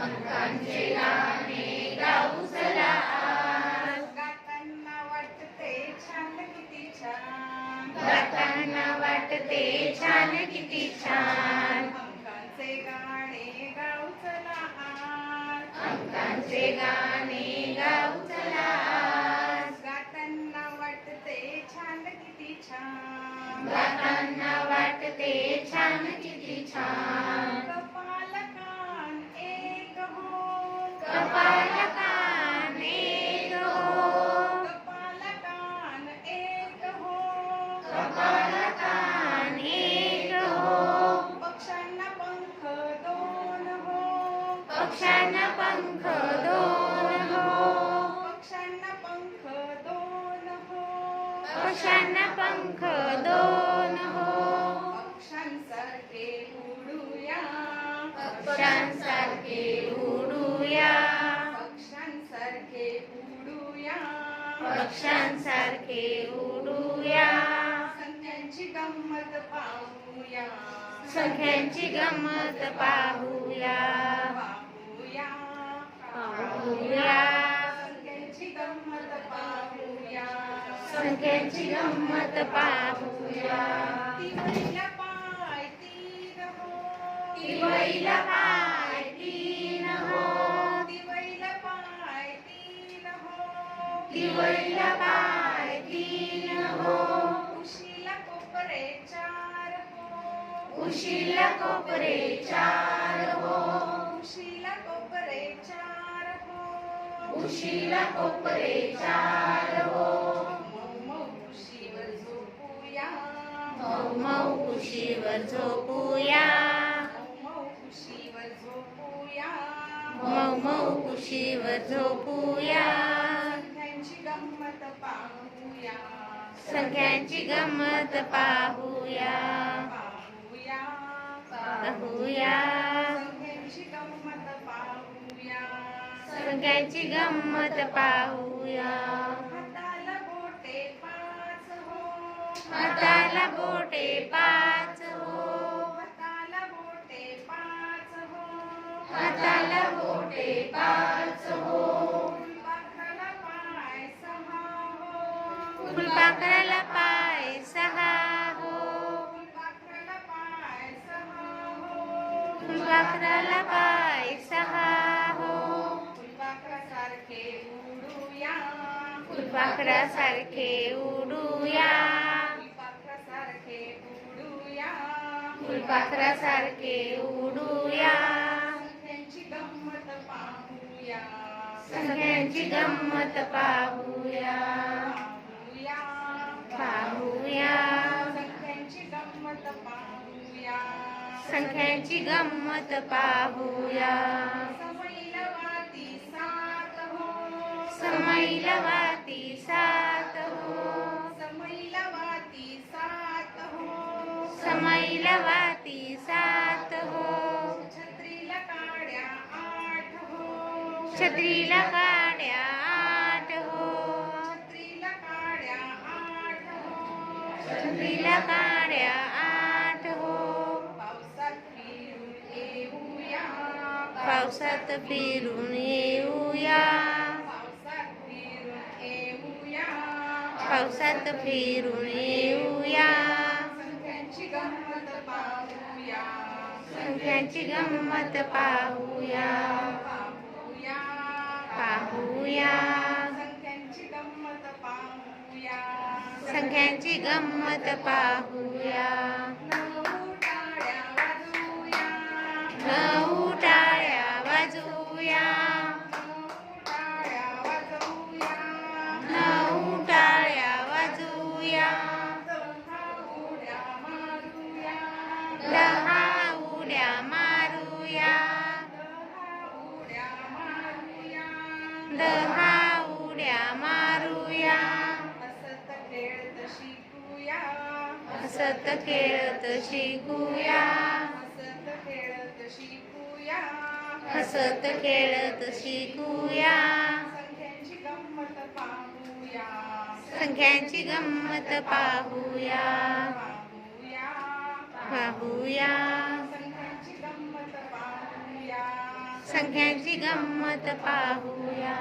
अंकांचे गाणे गाऊ चला आज. गाताना वाटते छान किती छान. गाताना वाटते छान किती छान. अंकांचे गाणे गाऊ चला आज. अंकांचे गाणे गाऊ चला आज. गाताना वाटते छान किती छान. गाताना वाटते छान किती छान. कपाल कान एक हो. कपाल कान एक हो. कपाल कान एक हो. कपाल कान एक हो. पक्ष्यांना पंख दोन हो. पक्ष्यांना पंख दोन हो. पक्ष्यांना पंख दोन हो. पक्ष्यांना पंख दोन हो. पक्ष्यांसारखे उडूया. पक्ष्यांसारखे उडूया. पक्ष्यांसारखे उडूया. पक्ष्यांसारखे उडूया. संख्यांची गंमत पाहूया. संख्यांची गंमत पाहूया. पाहूया. पाहूया. संख्यांची गंमत पाहूया. संख्यांची गंमत पाहूया. दिवाळीला पाय तीन हो. दिवाळीला पाय तीन हो. दिवाळीला पाय तीन हो. दिवाळीला पाय तीन हो. उशीला कोपरे चार हो. उशीला कोपरे चार हो. उशीला कोपरे चार हो. उशीला कोपरे चार हो. मऊ मऊ उशीवर झोपूया. मऊ मऊ उशीवर झोपूया. मऊ मऊ उशीवर झोपूया. मऊ मऊ उशीवर झोपूया. संख्यांची गंमत पाहूया. संख्यांची गंमत पाहूया. पाहूया. पाहूया. संख्यांची गंमत पाहूया. संख्यांची गंमत पाहूया. हाताला बोटे पाच हो. हाताला बोटे पाच हो. हाताला बोटे पाच हो. हाताला बोटे पाच हो. फुलपाखराला पाय सहा हो. फुलपाखराला पाय सहा हो. फुलपाखराला पाय सहा हो. फुलपाखराला पाय सहा हो. फुलपाखरासारखे उडूया. फुलपाखरासारखे उडूया. फुलपाखरासारखे उडूया. फुलपाखरासारखे उडूया. संख्यांची गंमत पाहूया. संख्यांची गंमत पाहूया. पाहूया. पाहूया. संख्यांची गंमत पाहूया. संख्यांची गंमत पाहूया. समईला वाती सात हो. समईला वाती सात हो. समईला वाती सात हो. समईला वाती सात हो. छत्रीला काड्या आठ हो. छत्रीला काड्या आठ हो. छत्रीला काड्या आठ हो. छत्रीला काड्या आठ हो. पावसात फिरून येऊया. पावसात फिरून येऊया. पावसात फिरून येऊया. पावसात फिरून येऊया. संख्यांची गंमत पाहूया. संख्यांची गंमत पाहूया. पाहूया. पाहूया. संख्यांची गंमत पाहूया. संख्यांची गंमत पाहूया. नऊ टाळ्या वाजवूया. नऊ टाळ्या वाजवूया. नऊ टाळ्या वाजवूया. नऊ टाळ्या वाजवूया. दहा उड्या मारूया. दहा उड्या मारूया. दहा उड्या मारूया. दहा उड्या मारूया. हसत खेळत शिकूया. हसत खेळत शिकूया. हसत खेळत शिकूया. हसत खेळत शिकूया. संख्यांची गंमत पाहूया. संख्यांची गंमत पाहूया. पाहूया. पाहूया. संख्यांची गंमत पाहूया. संख्यांची गंमत पाहूया